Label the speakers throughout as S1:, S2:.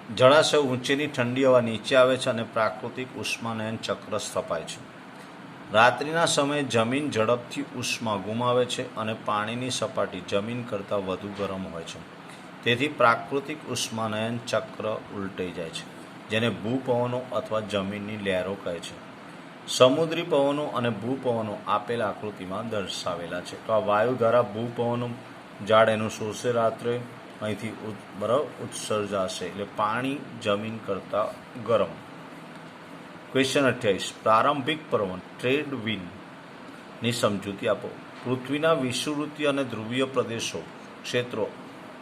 S1: જળાશય ઊંચેની ઠંડી હવા નીચે આવે છે અને પ્રાકૃતિક ઉષ્માનયન ચક્ર સ્થપાય છે. રાત્રિના સમયે જમીન ઝડપથી ઉષ્મા ગુમાવે છે અને પાણીની સપાટી જમીન કરતાં વધુ ગરમ હોય છે. તેથી પ્રાકૃતિક ઉષ્માનયન ચક્ર ઉલટાઈ જાય છે, જેને ભૂપવનો અથવા જમીનની લહેરો કહે છે. સમુદ્રી પવનો અને ભૂપવનો આપેલ આકૃતિમાં દર્શાવેલા છે. તો આ વાયુ દ્વારા ભૂપવનો ઝાડ એનું શોષે રાત્રે, અહીંથી ઉત્સર્જાશે, એટલે પાણી જમીન કરતાં ગરમ. ક્વેશ્ચન 28. પ્રારંભિક પવન ટ્રેડ વિન્ડની સમજૂતી આપો. પૃથ્વીના વિષુવવૃત્તીય અને ધ્રુવીય પ્રદેશો ક્ષેત્રો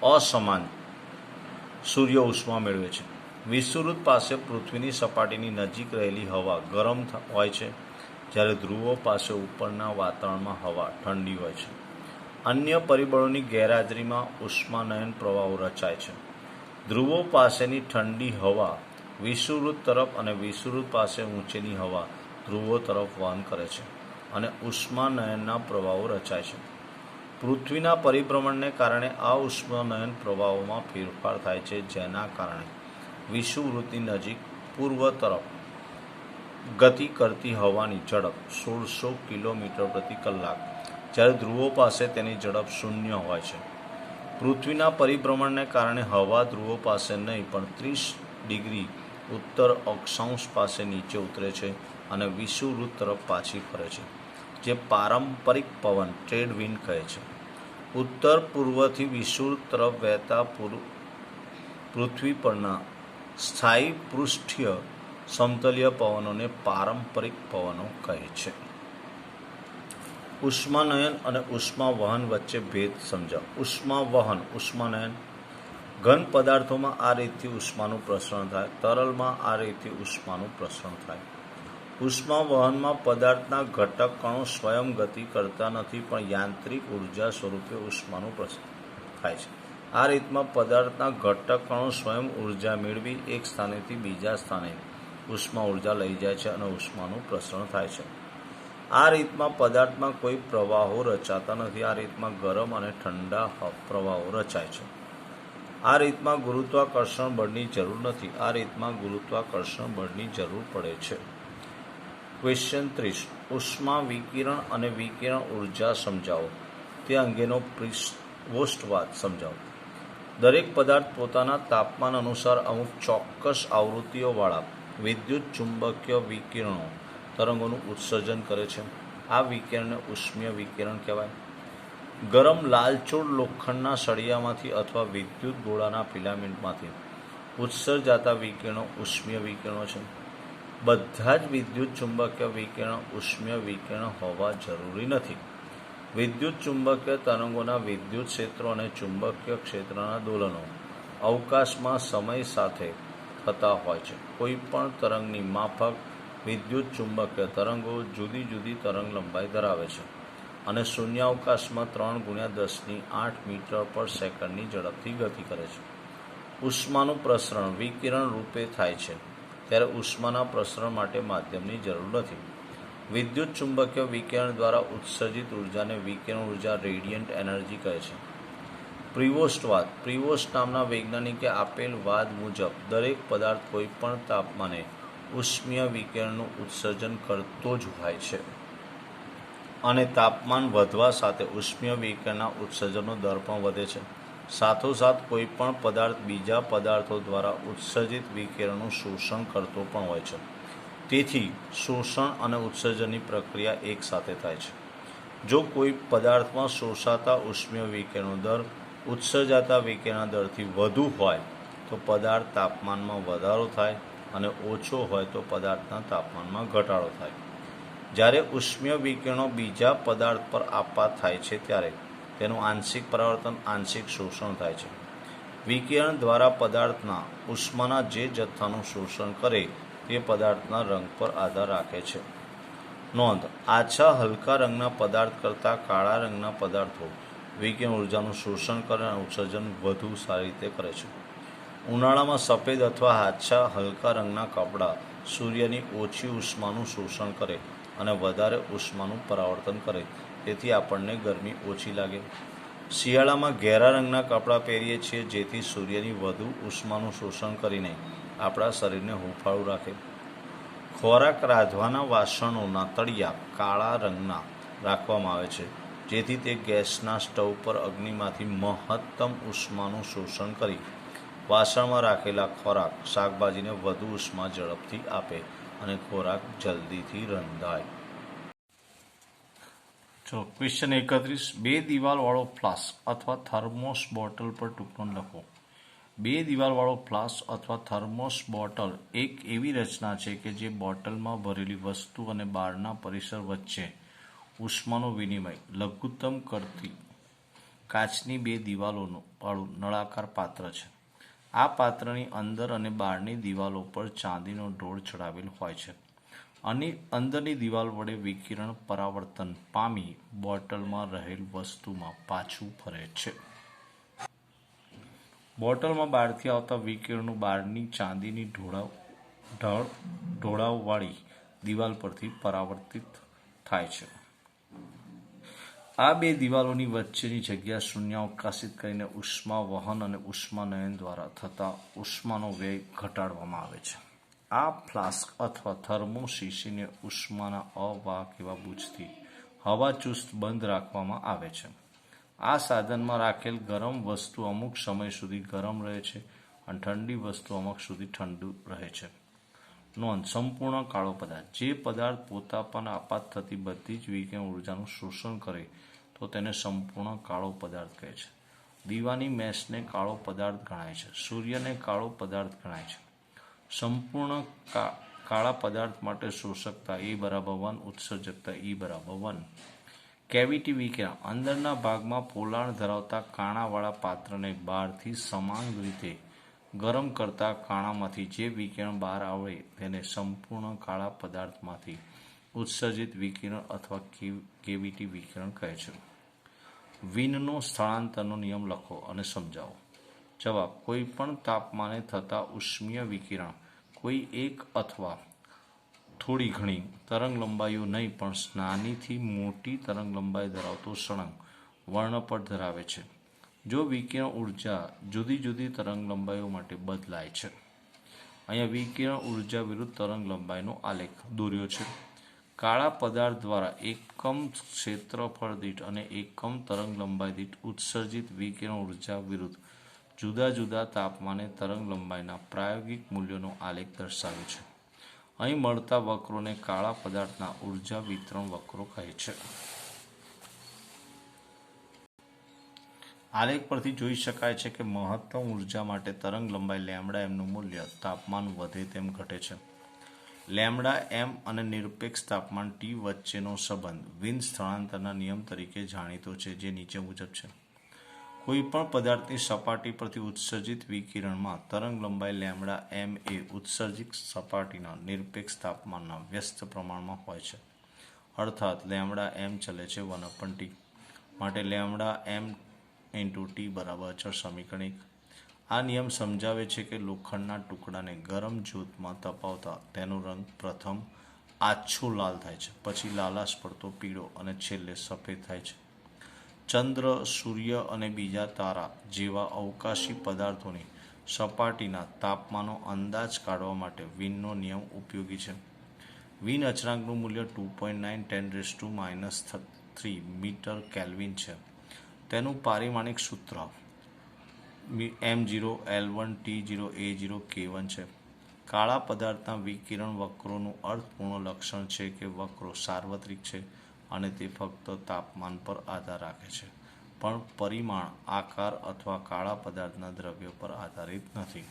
S1: અસમાન સૂર્ય ઉષ્મા મેળવે છે. વિષુવવૃત્ત પાસે પૃથ્વીની સપાટીની નજીક રહેલી હવા ગરમ હોય છે, જ્યારે ધ્રુવો પાસે ઉપરના વાતાવરણમાં હવા ઠંડી હોય છે. અન્ય પરિબળોની ગેરહાજરીમાં ઉષ્માનયન પ્રવાહો રચાય છે. ધ્રુવો પાસેની ઠંડી હવા વિષુવવૃત્ત તરફ અને વિષુવવૃત્ત પાસે ઊંચેની હવા ધ્રુવો તરફ વહન કરે છે અને ઉષ્માનયનના પ્રવાહો રચાય છે. પૃથ્વીના પરિભ્રમણને કારણે આ ઉષ્માનયન પ્રવાહોમાં ફેરફાર થાય છે, જેના કારણે વિષુવવૃત્તની નજીક પૂર્વ તરફ ગતિ કરતી હવાની ઝડપ 1600 કિલોમીટર પ્રતિ કલાક, જ્યારે ધ્રુવો પાસે તેની ઝડપ 0 હોય છે. પૃથ્વીના પરિભ્રમણને કારણે હવા ધ્રુવો પાસે નહીં પણ 30 ડિગ્રી ઉત્તર અક્ષાંશ પાસે નીચે ઉતરે છે અને વિષુવવૃત્ત તરફ પાછી ફરે છે, જે પારંપરિક પવન ટ્રેડ વિન્ડ કહે છે. ઉત્તર પૂર્વથી વિષુવવૃત્ત તરફ વહેતા પૃથ્વી પરના સ્થાયી પૃષ્ઠીય સમતલીય પવનોને પારંપરિક પવનો કહે છે. ઉષ્માનયન અને ઉષ્મા વહન વચ્ચે ભેદ સમજાવો. ઉષ્મા વહન, ઉષ્માનયન. ઘન પદાર્થોમાં આ રીતથી ઉષ્માનું પ્રસરણ થાય, તરલમાં આ રીતથી ઉષ્માનું પ્રસરણ થાય. ઉષ્મા વહનમાં પદાર્થના ઘટક કણો સ્વયં ગતિ કરતા નથી, પણ યાંત્રિક ઉર્જા સ્વરૂપે ઉષ્માનું પ્રસરણ થાય છે. આ રીતમાં પદાર્થના ઘટક કણો સ્વયં ઉર્જા મેળવી એક સ્થાનેથી બીજા સ્થાને ઉષ્મા ઉર્જા લઈ જાય છે અને ઉષ્માનું પ્રસરણ થાય છે. આ રીતમાં પદાર્થમાં કોઈ પ્રવાહો રચાતા નથી. આ રીતમાં ગરમ અને ઠંડા પ્રવાહો રચાય છે. આ રીતમાં ગુરુત્વાકર્ષણ બળની જરૂર નથી. આ રીતમાં ગુરુત્વાકર્ષણ બળની જરૂર પડે છે. ક્વેશ્ચન 30. ઉષ્મા વિકિરણ અને વિકિરણ ઉર્જા સમજાવો. તે અંગેનો પૃષ્ઠવાદ સમજાવો. દરેક પદાર્થ પોતાના તાપમાન અનુસાર અમુક ચોક્કસ આવૃત્તિઓવાળા વિદ્યુત ચુંબકીય વિકિરણો તરંગોનું ઉત્સર્જન કરે છે. આ વિકિરણને ઉષ્મીય વિકિરણ કહેવાય. ગરમ લાલચોળ લોખંડના સળિયામાંથી અથવા વિદ્યુત ગોળાના ફિલામેન્ટમાંથી ઉત્સર્જાતા વિકિરણો ઉષ્મીય વિકિરણો છે. બધા જ વિદ્યુત ચુંબકીય વિકિરણો ઉષ્મીય વિકિરણ હોવા જરૂરી નથી. વિદ્યુત ચુંબકીય તરંગોના વિદ્યુત ક્ષેત્રો અને ચુંબકીય ક્ષેત્રના દોલનો અવકાશમાં સમય સાથે થતા હોય છે. કોઈ પણ તરંગની માફક વિદ્યુત ચુંબકીય તરંગો જુદી જુદી તરંગ લંબાઈ ધરાવે છે અને શૂન્યાવકાશમાં 3×10⁸ મીટર પર સેકન્ડની ઝડપથી ગતિ કરે છે. ઉષ્માનું પ્રસરણ વિકિરણ રૂપે થાય છે, ત્યારે ઉષ્માના પ્રસરણ માટે માધ્યમની જરૂર નથી. વિદ્યુત ચુંબકીય વિકિરણ દ્વારા ઉત્સર્જિત ઉર્જાને વિકિરણ ઉર્જા રેડિયન્ટ એનર્જી કહે છે. પ્રિવોસ્ટવાદ. પ્રિવોસ્ટ નામના વૈજ્ઞાનિકે આપેલ વાદ મુજબ દરેક પદાર્થ કોઈ પણ તાપમાને ઉષ્મીય વિકિરણનું ઉત્સર્જન કરતો જ હોય છે અને તાપમાન વધવા સાથે ઉષ્મીય વિકિરણના ઉત્સર્જનનો દર પણ વધે છે. સાથોસાથ કોઈ પણ પદાર્થ બીજા પદાર્થો દ્વારા ઉત્સર્જિત વિકિરણનું શોષણ કરતો પણ હોય છે. તેથી શોષણ અને ઉત્સર્જનની પ્રક્રિયા એક સાથે થાય છે. જો કોઈ પદાર્થમાં શોષાતા ઉષ્મીય વિકિરણનો દર ઉત્સર્જાતા વિકિરણના દરથી વધુ હોય તો પદાર્થ તાપમાનમાં વધારો થાય અને ઓછો હોય તો પદાર્થના તાપમાનમાં ઘટાડો થાય. જ્યારે ઉષ્મીય વિકિરણો બીજા પદાર્થ પર આપાત થાય છે ત્યારે તેનું આંશિક પરાવર્તન, આંશિક શોષણ થાય છે. વિકિરણ દ્વારા પદાર્થના ઉષ્માના જે જથ્થાનું શોષણ કરે તે પદાર્થના રંગ પર આધાર રાખે છે. નોંધ: આછા હલકા રંગના પદાર્થ કરતાં કાળા રંગના પદાર્થો વિકિરણ ઉર્જાનું શોષણ કરે અને ઉત્સર્જન વધુ સારી રીતે કરે છે. ઉનાળામાં સફેદ અથવા આછા હલકા રંગના કપડાં સૂર્યની ઓછી ઉષ્માનું શોષણ કરે અને વધારે ઉષ્માનું પરાવર્તન કરે, તેથી આપણને ગરમી ઓછી લાગે. શિયાળામાં ઘેરા રંગના કપડાં પહેરીએ છીએ જેથી સૂર્યની વધુ ઉષ્માનું શોષણ કરીને આપણા શરીરને હૂંફાળું રાખે. ખોરાક રાંધવાના વાસણોના તળિયા કાળા રંગના રાખવામાં આવે છે જેથી તે ગેસના સ્ટવ પર અગ્નિમાંથી મહત્તમ ઉષ્માનું શોષણ કરી વાસણમાં રાખેલા ખોરાક શાકભાજીને વધુ ઉષ્મા ઝડપથી આપે અને ખોરાક જલ્દીથી રંધાય. ચલો ક્વેશ્ચન 31. બે દિવાલવાળો ફ્લાસ્ક અથવા થર્મોસ બોટલ પર ટૂંકનોંધ લખો. બે દિવાલવાળો ફ્લાસ્ક અથવા થર્મોસ બોટલ એક એવી રચના છે કે જે બોટલમાં ભરેલી વસ્તુ અને બહારના પરિસર વચ્ચે ઉષ્માનો વિનિમય લઘુત્તમ કરતી કાચની બે દિવાલોનું વાળું નળાકાર પાત્ર છે. આ પાત્રની અંદર અને બહારની દિવાલો પર ચાંદીનો ઢોળ ચડાવેલ હોય છે અને અંદરની દિવાલ વડે વિકિરણ પરાવર્તન પામી બોટલમાં રહેલ વસ્તુમાં પાછું ફરે છે. બોટલમાં બહારથી આવતા વિકિરણો બહારની ચાંદીની ઢોળાવવાળી દિવાલ પરથી પરાવર્તિત થાય છે. આ બે દિવાલોની વચ્ચેની જગ્યા શૂન્યાવકાશિત કરીને ઉષ્મા વહન અને ઉષ્માનયન દ્વારા થતા ઉષ્માનો વ્યય ઘટાડવામાં આવે છે. આ ફ્લાસ્ક અથવા થર્મોસ શીશીને ઉષ્માના અવાહક એવા બુચથી હવાચુસ્ત બંધ રાખવામાં આવે છે. આ સાધનમાં રાખેલ ગરમ વસ્તુ અમુક સમય સુધી ગરમ રહે છે અને ઠંડી વસ્તુ અમુક સુધી ઠંડુ રહે છે. નોંધ: સંપૂર્ણ કાળો પદાર્થ. જે પદાર્થ પોતા પર આપાત થતી બધી જ વિકિરણ ઉર્જાનું શોષણ કરે તો તેને સંપૂર્ણ કાળો પદાર્થ કહે છે. દીવાની મેષને કાળો પદાર્થ ગણાય છે. સૂર્યને કાળો પદાર્થ ગણાય છે. સંપૂર્ણ કાળા પદાર્થ માટે શોષકતા E=1, ઉત્સર્જકતા E=1. કેવિટી વિકિરણ. અંદરના ભાગમાં પોલાણ ધરાવતા કાણાવાળા પાત્રને બહારથી સમાન રીતે ગરમ કરતા કાણામાંથી જે વિકિરણ બહાર આવે તેને સંપૂર્ણ કાળા પદાર્થમાંથી ઉત્સર્જિત વિકિરણ અથવા કેવિટી વિકિરણ કહે છે. વિનનો સ્થળાંતરનો નિયમ લખો અને સમજાવો. જવાબ: કોઈ પણ તાપમાને થતા ઉષ્મીય વિકિરણ કોઈ એક અથવા થોડી ઘણી તરંગલંબાઈઓ નહીં પણ નાનીથી મોટી તરંગલંબાઈ ધરાવતો સળંગ વર્ણપટ ધરાવે છે. જો વિકિરણ ઉર્જા જુદી જુદી તરંગલંબાઈઓ માટે બદલાય છે. અહીંયા વિકિરણ ઉર્જા વિરુદ્ધ તરંગલંબાઈનો આલેખ દોર્યો છે. કાળા પદાર્થ દ્વારા એકમ ક્ષેત્રફળ દીઠ અને એકમ તરંગલંબાઈ દીઠ ઉત્સર્જિત વિકિરણ ઉર્જા વિરુદ્ધ જુદા જુદા તાપમાને તરંગલંબાઈના પ્રાયોગિક મૂલ્યોનો આલેખ દર્શાવ્યો છે. અહીં મળતા વક્રોને કાળા પદાર્થના ઉર્જા વિતરણ વક્રો કહે છે. આલેખ પરથી જોઈ શકાય છે કે મહત્તમ ઉર્જા માટે તરંગલંબાઈ λmનું મૂલ્ય તાપમાન વધે તેમ ઘટે છે. λm અને નિરપેક્ષ તાપમાન T વચ્ચેનો સંબંધ વિન સ્થળાંતરના નિયમ તરીકે જાણીતો છે, જે નીચે મુજબ છે. કોઈપણ પદાર્થની સપાટી પરથી ઉત્સર્જિત વિકિરણમાં તરંગલંબાઈ λm એ ઉત્સર્જિત સપાટીના નિરપેક્ષ તાપમાનના વ્યસ્ત પ્રમાણમાં હોય છે. અર્થાત λm ચલે છે 1/T. માટે λm×T = અચળ. સમીકરણ 1. આ નિયમ સમજાવે છે કે લોખંડના ટુકડાને ગરમ જ્યોતમાં તપાવતા તેનો રંગ પ્રથમ આછો લાલ થાય છે, પછી લાલાશ પડતો પીળો અને છેલ્લે સફેદ થાય છે. ચંદ્ર, સૂર્ય અને બીજા તારા જેવા અવકાશી પદાર્થોની સપાટીના તાપમાનનો અંદાજ કાઢવા માટે વિનનો નિયમ ઉપયોગી છે. વિન અચળાંકનું મૂલ્ય 2.9 × 10⁻³ મીટર કેલ્વિન છે. તેનું પારિમાણિક સૂત્ર m0 L1 T0 A0 K1 છે. કાળા પદાર્થના વિકિરણ વક્રોનું અર્થપૂર્ણ લક્ષણ છે કે વક્રો સાર્વત્રિક છે અને તે ફક્ત તાપમાન પર આધાર રાખે છે, પણ પરિમાણ, આકાર અથવા કાળા પદાર્થના દ્રવ્ય પર આધારિત નથી.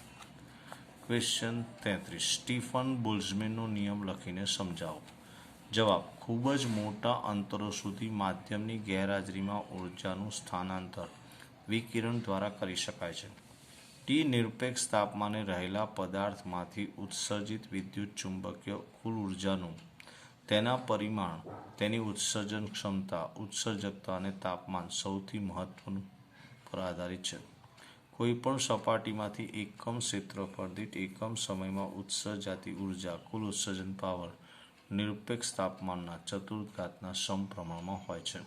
S1: ક્વેશ્ચન 33. સ્ટીફન બોલ્ટ્ઝમેનનો નિયમ લખીને સમજાવો. જવાબ: ખૂબ જ મોટા અંતરો સુધી માધ્યમની ગેરહાજરીમાં ઉર્જાનું સ્થાનાંતર વિકિરણ દ્વારા કરી શકાય છે. T નિરપેક્ષ તાપમાને રહેલા પદાર્થમાંથી ઉત્સર્જિત વિદ્યુત ચુંબકીય કુલ ઉર્જાનું તેના પરિમાણ, તેની ઉત્સર્જન ક્ષમતા, ઉત્સર્જકતા અને તાપમાન સૌથી મહત્વનું પર આધારિત છે. કોઈપણ સપાટીમાંથી એકમ ક્ષેત્રફળ દીઠ એકમ સમયમાં ઉત્સર્જાતી ઉર્જા કુલ ઉત્સર્જન પાવર નિરપેક્ષ તાપમાનના ચતુર્થઘાતના સમપ્રમાણમાં હોય છે.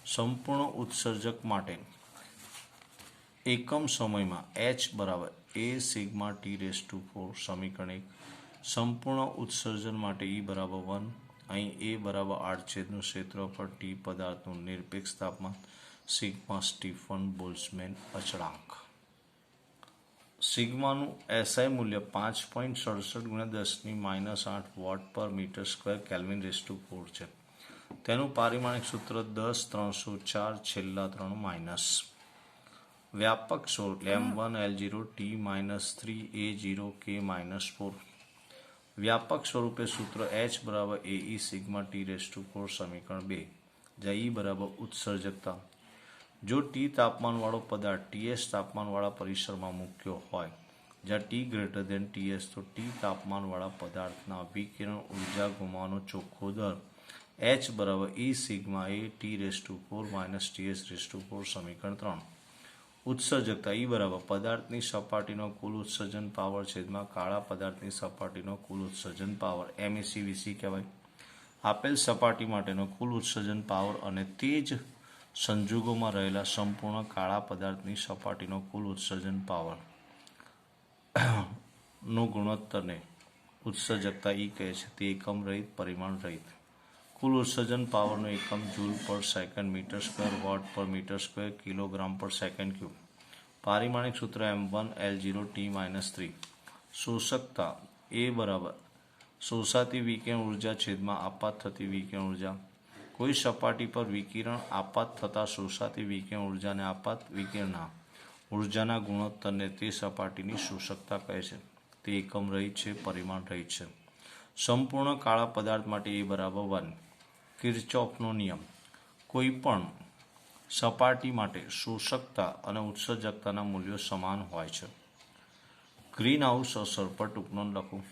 S1: સંપૂર્ણ ઉત્સર્જક માટે એકમ સમયમાં h બરાબર a સિગ્મા T⁴ સમીકરણ 1. સંપૂર્ણ ઉત્સર્જન માટે E બરાબર 1. અહીં A બરાબર આડછેદનું ક્ષેત્રફળ, T પદાર્થનું નિરપેક્ષ તાપમાન, સિગ્મા સ્ટીફન બોલ્ટ્ઝમેન અચળાંક. સિગ્માનું SI મૂલ્ય 5.67 × 10⁻⁸ વોટ પર મીટર સ્ક્વેર કેલ્વિન⁴ છે. તેનું પારિમાણિક સૂત્ર 10 304 વ્યાપક સ્વરૂપ m1L0 T-3A0 K-4. વ્યાપક સ્વરૂપે સૂત્ર H બરાબર AE સિગ્મા T⁴ સમીકરણ 2, જ્યાં E બરાબર ઉત્સર્જકતા. જો T તાપમાનવાળો પદાર્થ TS તાપમાનવાળા પરિસરમાં મૂક્યો હોય, જ્યાં T > TS, તો T તાપમાનવાળા પદાર્થના વિકિરણ ઉર્જા ગુમાવવાનો ચોખ્ખો દર H બરાબર E sigma A T⁴ TS⁴ સમીકરણ 3. ઉત્સર્જકતા E બરાબર પદાર્થની સપાટીનો કુલ ઉત્સર્જન પાવર છેદમાં કાળા પદાર્થની સપાટીનો કુલ ઉત્સર્જન પાવર MEC/VC કહેવાય. આપેલ સપાટી માટેનો કુલ ઉત્સર્જન પાવર અને તે જ સંજોગોમાં રહેલા સંપૂર્ણ કાળા પદાર્થની સપાટીનો કુલ ઉત્સર્જન પાવર નો ગુણોત્તરને ઉત્સર્જકતા E કહે છે. તે એકમ રહિત, પરિમાણ રહિત. કુલ ઉત્સર્જન પાવરનો એકમ જૂલ પર સેકન્ડ, મીટર સ્ક્વેર, વોટ પર મીટર સ્ક્વેર, કિલોગ્રામ પર સેકન્ડ ક્યુબ. પારિમાણિક સૂત્ર m1L0 T-3. શોષકતા A બરાબર શોષાતી વિકિરણ ઉર્જા છેદમાં આપાત થતી વિકિરણ ઉર્જા. કોઈ સપાટી પર વિકિરણ આપાત થતાં શોષાતી વિકિરણ ઉર્જા અને આપાત વિકિરણના ઉર્જાના ગુણોત્તરને તે સપાટીની શોષકતા કહે છે. તે એકમ રહિત છે, પરિમાણ રહિત છે. સંપૂર્ણ કાળા પદાર્થ માટે A બરાબર 1. કિર્ચોફનો નિયમ. કોઈ પણ સપાટી માટે શોષકતા અને ઉત્સર્જકતાના મૂલ્યો સમાન હોય છે. ગ્રીન હાઉસ અસર પર ટૂંકનો લખો.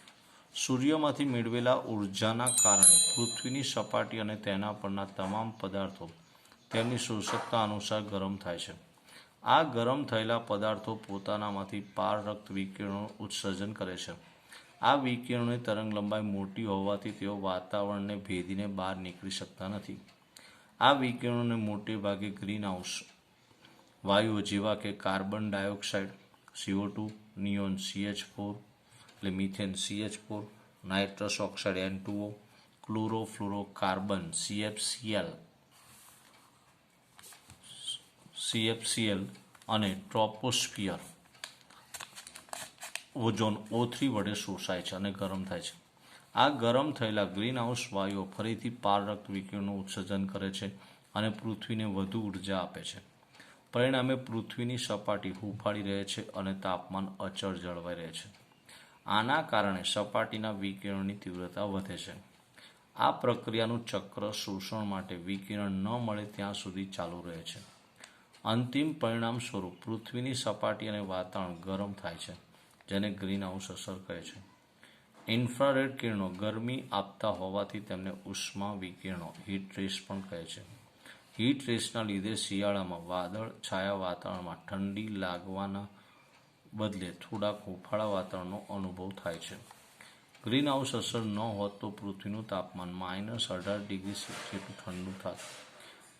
S1: સૂર્યમાંથી મેળવેલા ઉર્જાના કારણે પૃથ્વીની સપાટી અને તેના પરના તમામ પદાર્થો તેમની શોષકતા અનુસાર ગરમ થાય છે. આ ગરમ થયેલા પદાર્થો પોતાનામાંથી પારરક્ત વિકિરણોનું ઉત્સર્જન કરે છે. આ વિકિરણોની તરંગલંબાઈ મોટી હોવાથી તેઓ વાતાવરણને ભેદીને બહાર નીકળી શકતા નથી. આ વિકિરણોને મોટે ભાગે ગ્રીનહાઉસ વાયુઓ જેવા કે carbon dioxide CO2, neon CH4 એટલે methane CH4, nitrous oxide N2O, chlorofluorocarbon CFCl અને ટ્રોપોસ્ફિયર ઓઝોન O3 વડે શોષાય છે અને ગરમ થાય છે. આ ગરમ થયેલા ગ્રીનહાઉસ વાયુઓ ફરીથી પારરક્ત વિકિરણનું ઉત્સર્જન કરે છે અને પૃથ્વીને વધુ ઉર્જા આપે છે. પરિણામે પૃથ્વીની સપાટી હૂંફાળી રહે છે અને તાપમાન અચળ જળવાઈ રહે છે. આના કારણે સપાટીના વિકિરણની તીવ્રતા વધે છે. આ પ્રક્રિયાનું ચક્ર શોષણ માટે વિકિરણ ન મળે ત્યાં સુધી ચાલુ રહે છે. અંતિમ પરિણામ સ્વરૂપ પૃથ્વીની સપાટી અને વાતાવરણ ગરમ થાય છે, જેને ગ્રીનહાઉસ અસર કહે છે. ઇન્ફ્રારેડ કિરણો ગરમી આપતા હોવાથી તેમને ઉષ્મા વિકિરણો હીટ રેસ પણ કહે છે. હીટ રેસના લીધે શિયાળામાં વાદળ છાયા વાતાવરણમાં ઠંડી લાગવાના બદલે થોડાક હૂંફાળા વાતાવરણનો અનુભવ થાય છે. ગ્રીનહાઉસ અસર ન હોત તો પૃથ્વીનું તાપમાન -18 જેટલું ઠંડુ થાત.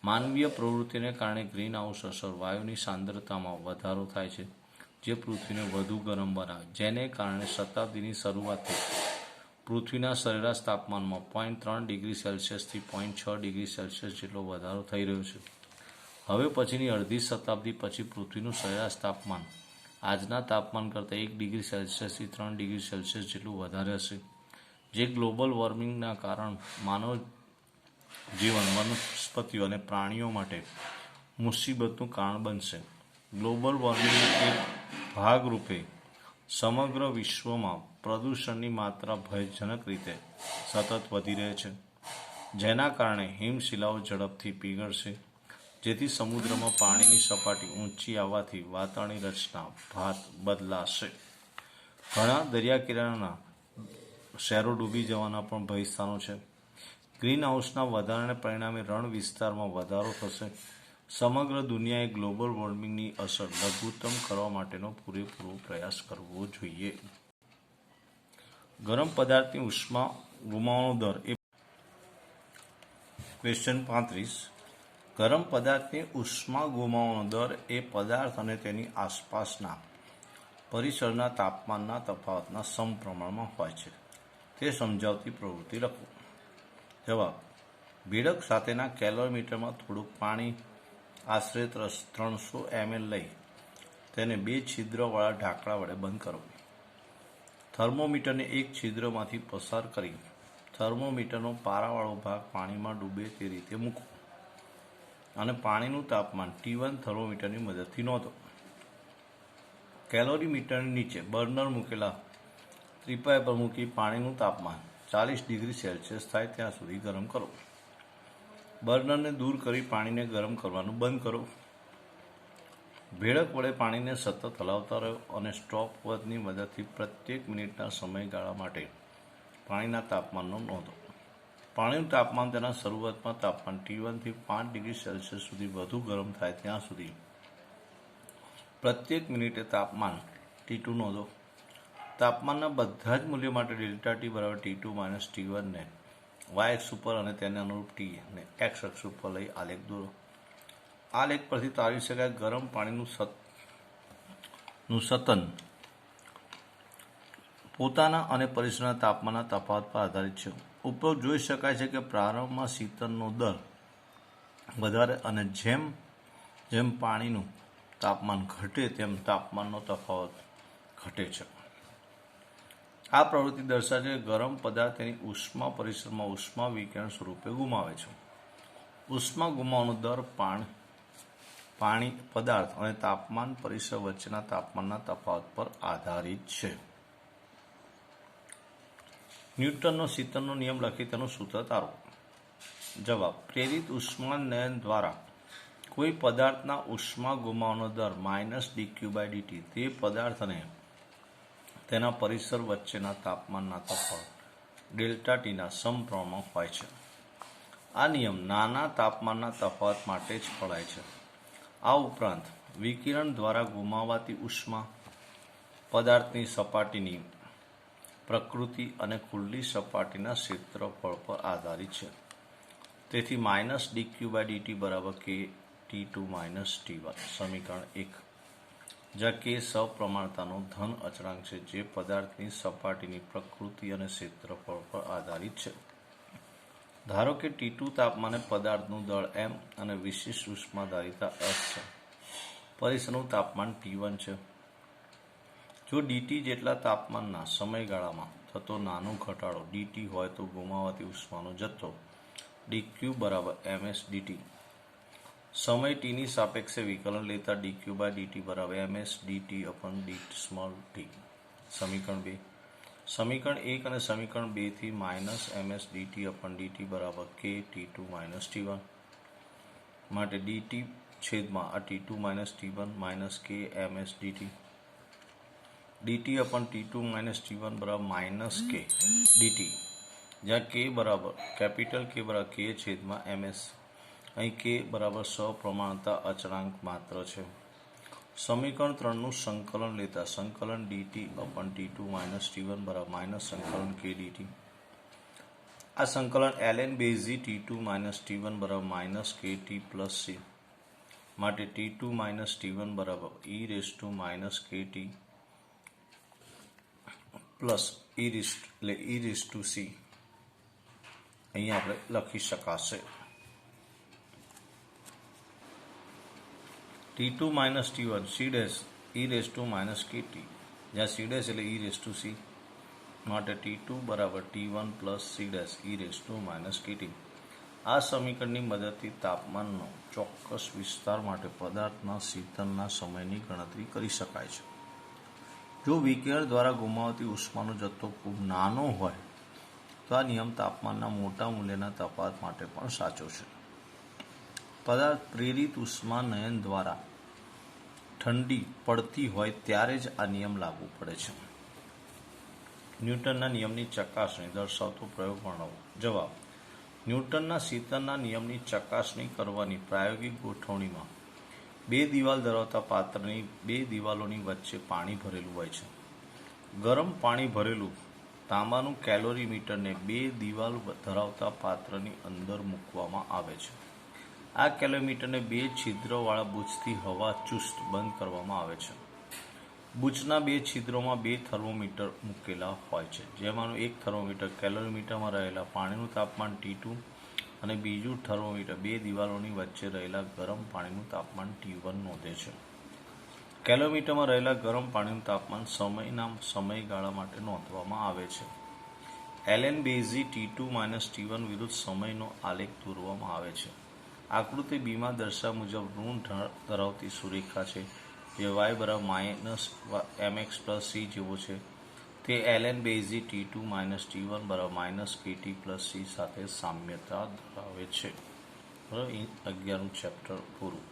S1: માનવીય પ્રવૃત્તિને કારણે ગ્રીનહાઉસ અસર વાયુની સાંદ્રતામાં વધારો થાય છે, જે પૃથ્વીને વધુ ગરમ બનાવે, જેને કારણે શતાબ્દીની શરૂઆતથી પૃથ્વીના સરેરાશ તાપમાનમાં 0.3°C થી 0.6°C જેટલો વધારો થઈ રહ્યો છે. હવે પછીની અડધી શતાબ્દી પછી પૃથ્વીનું સરેરાશ તાપમાન આજના તાપમાન કરતાં 1°C થી 3°C જેટલું વધારે હશે, જે ગ્લોબલ વોર્મિંગના કારણ માનવ જીવન, વનસ્પતિઓ અને પ્રાણીઓ માટે મુસીબતનું કારણ બનશે. ગ્લોબલ વોર્મિંગના એક ભાગરૂપે સમગ્ર વિશ્વમાં પ્રદૂષણની માત્રા ભયજનક રીતે સતત વધી રહી છે, જેના કારણે હિમશિલાઓ ઝડપથી પીગળશે, જેથી સમુદ્રમાં પાણીની સપાટી ઊંચી આવવાથી વાતાવરણની રચના ભાત બદલાશે. ઘણા દરિયા કિનારાના શહેરો ડૂબી જવાના પણ ભયસ્થાનો છે. ગ્રીનહાઉસના વધારાને પરિણામે રણ વિસ્તારમાં વધારો થશે. સમગ્ર દુનિયાએ ગ્લોબલ વોર્મિંગની અસર લઘુત્તમ કરવા માટેનો પૂરેપૂરો પ્રયાસ કરવો જોઈએ. ગરમ પદાર્થની ઉષ્મા ગુમાવવાનો દર એ ક્વેશ્ચન 35. ગરમ પદાર્થની ઉષ્મા ગુમાવવાનો દર એ પદાર્થ અને તેની આસપાસના પરિસરના તાપમાનના તફાવતના સમપ્રમાણમાં હોય છે. તે સમજાવતી પ્રવૃત્તિ લખો. જવાબ: ભેળક સાથેના કેલોરીમીટરમાં થોડુંક પાણી આશરે 300 ml લઈ તેને 2 છિદ્રવાળા ઢાંકણા વડે બંધ કરો. થર્મોમીટરને એક છિદ્રમાંથી પસાર કરી થર્મોમીટરનો પારાવાળો ભાગ પાણીમાં ડૂબે તે રીતે મૂકો અને પાણીનું તાપમાન T1 થર્મોમીટરની મદદથી નોંધો. કેલોરીમીટરની નીચે બર્નર મૂકેલા ત્રિપાઈ પર મૂકી પાણીનું તાપમાન 40 ડિગ્રી સેલ્સિયસ થાય ત્યાં સુધી ગરમ કરો. બર્નરને દૂર કરી પાણીને ગરમ કરવાનું બંધ કરો. ભેળક વડે પાણીને સતત હલાવતા રહો અને સ્ટોપવોચની મદદથી પ્રત્યેક મિનિટના સમયગાળા માટે પાણીના તાપમાનનો નોંધો. પાણીનું તાપમાન તેના શરૂઆતમાં તાપમાન T1 થી 5 ડિગ્રી સેલ્સિયસ સુધી વધુ ગરમ થાય ત્યાં સુધી પ્રત્યેક મિનિટે તાપમાન T2 નોંધો. તાપમાનના બધા જ મૂલ્યો માટે ડેલ્ટા T બરાબર T2 - T1 ને y અક્ષ ઉપર અને તેને અનુરૂપ T ને x અક્ષ ઉપર લઈ આલેખ દોરો. આલેખ પરથી તારવી શકાય ગરમ પાણીનું સતન પોતાના અને પરિસરના તાપમાનના તફાવત પર આધારિત છે. ઉપરોક્ત જોઈ શકાય છે કે પ્રારંભમાં શીતનનો દર વધારે અને જેમ જેમ પાણીનું તાપમાન ઘટે તેમ તાપમાનનો તફાવત ઘટે છે. આ પ્રવૃત્તિ દર્શાવે છે કે ગરમ પદાર્થ તેની ઉષ્મા પરિસરમાં ઉષ્મા વિકિરણ સ્વરૂપે ગુમાવે છે. ઉષ્મા ગુમાવવાનો દર પાણી પદાર્થ અને તાપમાન પરિસર વચ્ચેના તાપમાનના તફાવત પર આધારિત છે. ન્યૂટનનો શીતનનો નિયમ લખી તેનું સૂત્ર તારો. જવાબ: પ્રેરિત ઉષ્માનયન દ્વારા કોઈ પદાર્થના ઉષ્મા ગુમાવવાનો દર -dq/dt તે પદાર્થ અને તેના પરિસર વચ્ચેના તાપમાનના તફાવત ડેલ્ટા Tના સમપ્રમાણમાં હોય છે. આ નિયમ નાના તાપમાનના તફાવત માટે જ વપરાય છે. આ ઉપરાંત વિકિરણ દ્વારા ગુમાવાતી ઉષ્મા પદાર્થની સપાટીની પ્રકૃતિ અને ખુલ્લી સપાટીના ક્ષેત્રફળ પર આધારિત છે. તેથી -dq/dt બરાબર kT2 - T1 સમીકરણ 1, જ્યાં k સપ્રમાણતાનો ધન અચળાંક છે જે પદાર્થની સપાટીની પ્રકૃતિ અને ક્ષેત્રફળ પર આધારિત છે. ધારો કે T2 તાપમાને પદાર્થનું દળ m અને વિશિષ્ટ ઉષ્માધારિતા S છે. પરિસરનું તાપમાન T1 છે. જો dt જેટલા તાપમાનના સમયગાળામાં થતો નાનો ઘટાડો dt હોય તો ગુમાવાતી ઉષ્માનો જથ્થો dq બરાબર ms dt. સમય t ની સાપેક્ષે વિકલન લેતા dq/dt બરાબર ms dt upon d small t. સમીકરણ 2. સમીકરણ 1 અને સમીકરણ 2 થી -ms dt upon dt બરાબર kT2 - T1 માટે dt છેદમાં આ T2 - T1 - k ms dt. dt upon T2 - T1 બરાબર -k dt, જ્યાં k બરાબર K છેદમાં ms. અહીં k બરાબર સપ્રમાણતા અચળાંક માત્ર છે. સમીકરણ 3 નું સંકલન લેતા સંકલન dt upon T2 - T1 બરાબર સંકલન k dt. આ સંકલન ln બેઝી T2 - T1 બરાબર -kt plus c માટે T2 - T1 બરાબર e raised to -kt plus e raised to c અહીં આપણે લખી શકાશે. T2 - T1 c dash e raised to -kt, જ્યાં c dash એટલે e raised to c માટે T2 બરાબર T1 plus c dash e raised to -kt. આ સમીકરણની મદદથી તાપમાનનો ચોક્કસ વિસ્તાર માટે પદાર્થના શીતનના સમયની ગણતરી કરી શકાય છે. જો વિકિરણ દ્વારા ગુમાવતી ઉષ્માનો જથ્થો ખૂબ નાનો હોય તો આ નિયમ તાપમાનના મોટા મૂલ્યના તફાવત માટે પણ સાચો છે. પદાર્થ પ્રેરિત ઉષ્માનયન દ્વારા ઠંડી પડતી હોય ત્યારે જ આ નિયમ લાગુ પડે છે. ન્યૂટનના નિયમની ચકાસણી દર્શાવતો પ્રયોગ વર્ણવો. જવાબ: ન્યૂટનના શીતનના નિયમની ચકાસણી કરવાની પ્રાયોગિક ગોઠવણીમાં બે દિવાલ ધરાવતા પાત્રની બે દિવાલોની વચ્ચે પાણી ભરેલું હોય છે. ગરમ પાણી ભરેલું તાંબાનું કેલોરીમીટરને બે દિવાલ ધરાવતા પાત્રની અંદર મૂકવામાં આવે છે. આ કેલોમીટરને 2 છિદ્રવાળા બુચથી હવા ચુસ્ત બંધ કરવામાં આવે છે. બુચના 2 છિદ્રોમાં 2 થર્મોમીટર મૂકેલા હોય છે, જેમાંનું એક થર્મોમીટર કેલોરીમીટરમાં રહેલા પાણીનું તાપમાન T2 અને બીજું થર્મોમીટર 2 દિવાલોની વચ્ચે રહેલા ગરમ પાણીનું તાપમાન T1 નોંધે છે. કેલોમીટરમાં રહેલા ગરમ પાણીનું તાપમાન સમયના સમયગાળા માટે નોંધવામાં આવે છે. એલએન બેઝી T2 - T1 વિરુદ્ધ સમયનો આલેખ દોરવામાં આવે છે. આકૃતિ બીમાં દર્શાવ્યા મુજબ ઋણ ઢાળ ધરાવતી સુરેખા છે, જે y - mx + c જેવો છે. તે LN બેઝી T2 - T1 - KT + c સાથે સામ્યતા ધરાવે છે. 11મું ચેપ્ટર પૂરું.